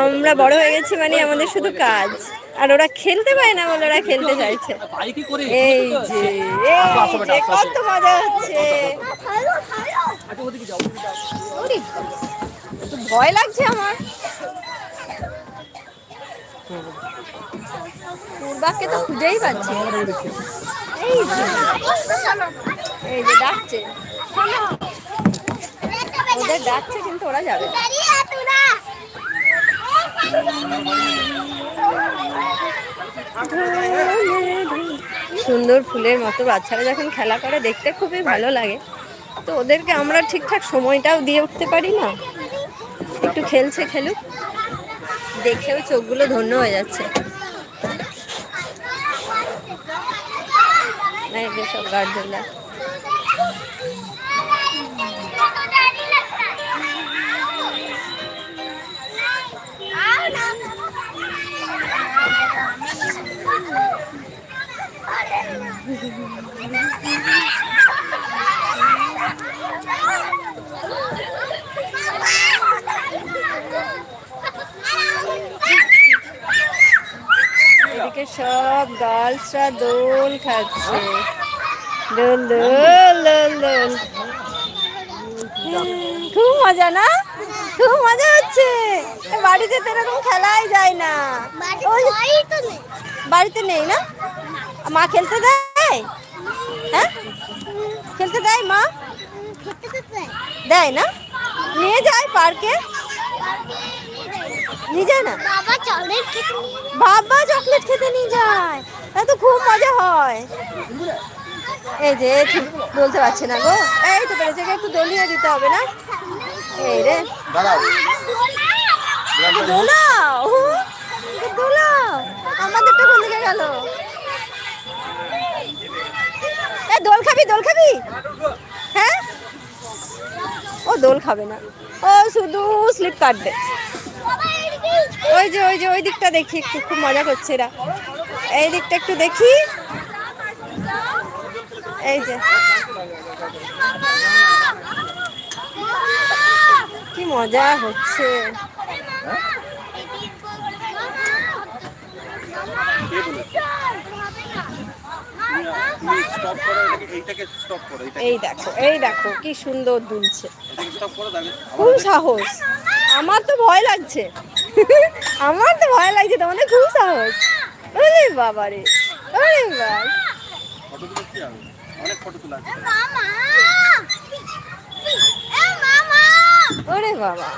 আমরা বড় হয়ে গেছি মানে আমাদের শুধু কাজ, আর ওরা খেলতে পায় না বলে ওরা খেলতে চাইছে। এই যে কত মজা হচ্ছে। ভয় লাগছে আমার। পূর্বাকে তো খুঁজেই পাচ্ছি। এই যে ডাকছে, ওদের ডাকছে কিন্তু ওরা যাবে। সুন্দর ফুলের মতো বাচ্চারা যখন খেলা করে দেখতে খুবই ভালো লাগে। তো ওদেরকে আমরা ঠিকঠাক সময়টাও দিয়ে উঠতে পারি না। একটু খেলছে, খেলুক, দেখেও চোখগুলো ধন্য হয়ে যাচ্ছে। সব গার্জেনরা এদিকে সব গার্লসরা দোল খাচ্ছে। দোল দোল দোল দোল, খুব মজা না? খুব মজা হচ্ছে। বাড়িতে তো এরকম খেলাই যায় না। বাড়িতে নেই না? মা খেলতে দেয়? হ্যাঁ, খেলতে দেয় মা? দেয় না? নিয়ে যায় পার্কে? নিয়ে যায় না? বাবা চকলেট খেতে নিয়ে যায়, তা তো খুব মজা হয়। এই যে ঠিক বলতে পারছে না গো। এই তো পেরেছে, একটু দলিয়ে দিতে হবে না? এই রে দোলাও, দোলাও। আমাদেরটা কোন দিকে গেল? এই দোল খাবি, দোল খাবি? হ্যাঁ, ও দোল খাবে না, ও শুধু স্লিপ কাটবে। ওই যে ওই যে ওই দিকটা দেখি, একটু খুব মজা করছে এরা। এই দিকটা একটু দেখি। এই যে কি মজা হচ্ছে। এই দেখো, এই দেখো কি সুন্দর দুলছে, খুব সাহস। আমার তো ভয় লাগছে, আমার তো ভয় লাগছে, তোমাদের খুব সাহস। ওরে বাবা রে, ওরে বাবা, ওরে বাবা,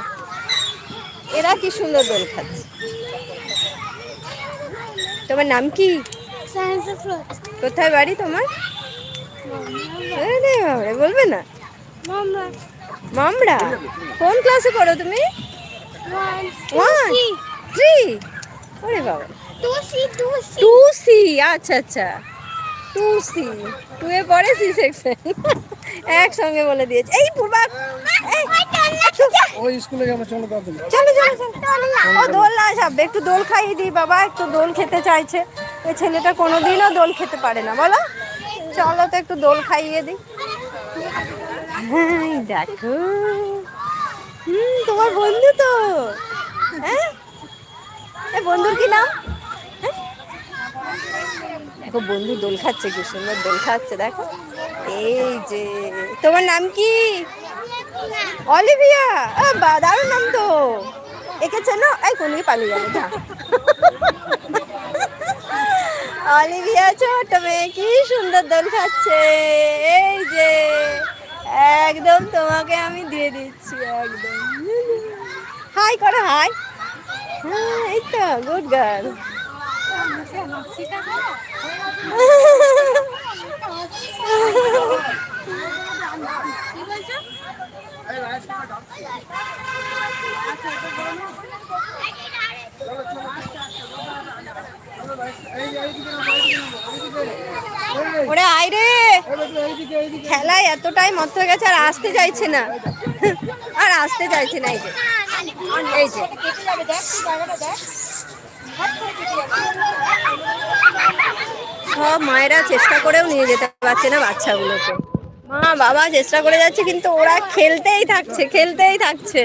এরা কি সুন্দর দোল খাচ্ছে। তোমার নাম কি? কোথায় বাড়ি তোমার? বলবে না? মামড়া। কোন ক্লাসে পড়ো তুমি? 1 3। ওরে বাবা, 2C। আচ্ছা আচ্ছা, 2C, 2 এ পড়ে, C সেকশন। একসঙ্গে বলে দিয়েছে। এই পূর্বা, ওই স্কুলে যাবো, চলো চলো চলো। ও দোল না যাবে, একটু দোল খাইয়ে দিই বাবা, একটু দোল খেতে চাইছে। এই ছেলেটা কোনোদিনও দোল খেতে পারে না, বলো। চলো তো একটু দোল খাইয়ে দিই। হ্যাঁ দেখো, তোমার বন্ধু তো। হ্যাঁ, বন্ধুর কি নাম? দেখো বন্ধু দোল খাচ্ছে, কি সুন্দর দোল খাচ্ছে দেখো। এই যে তোমার নাম কি? অলিভিয়া। দারুণ নাম তো। একে চেনো? এই কোন দিকে পালিয়ে যাবে, যা। অলিভিয়া ছোট মেয়ে, কি সুন্দর দোল খাচ্ছে। এই যে একদম তোমাকে আমি দিয়ে দিচ্ছি, একদম। হাই করো, হাই। হ্যাঁ, এই তো গুড গার্ল। ওরে আয় রে, খেলায় এতটাই মত হয়ে গেছে, আর আসতে চাইছে না, আর আসতে চাইছে না। এই যে এই যে সব মায়েরা চেষ্টা করেও নিয়ে যেতে পারছে না বাচ্চাগুলোকে। মা বাবা চেষ্টা করে যাচ্ছে, কিন্তু ওরা খেলতেই থাকছে, খেলতেই থাকছে।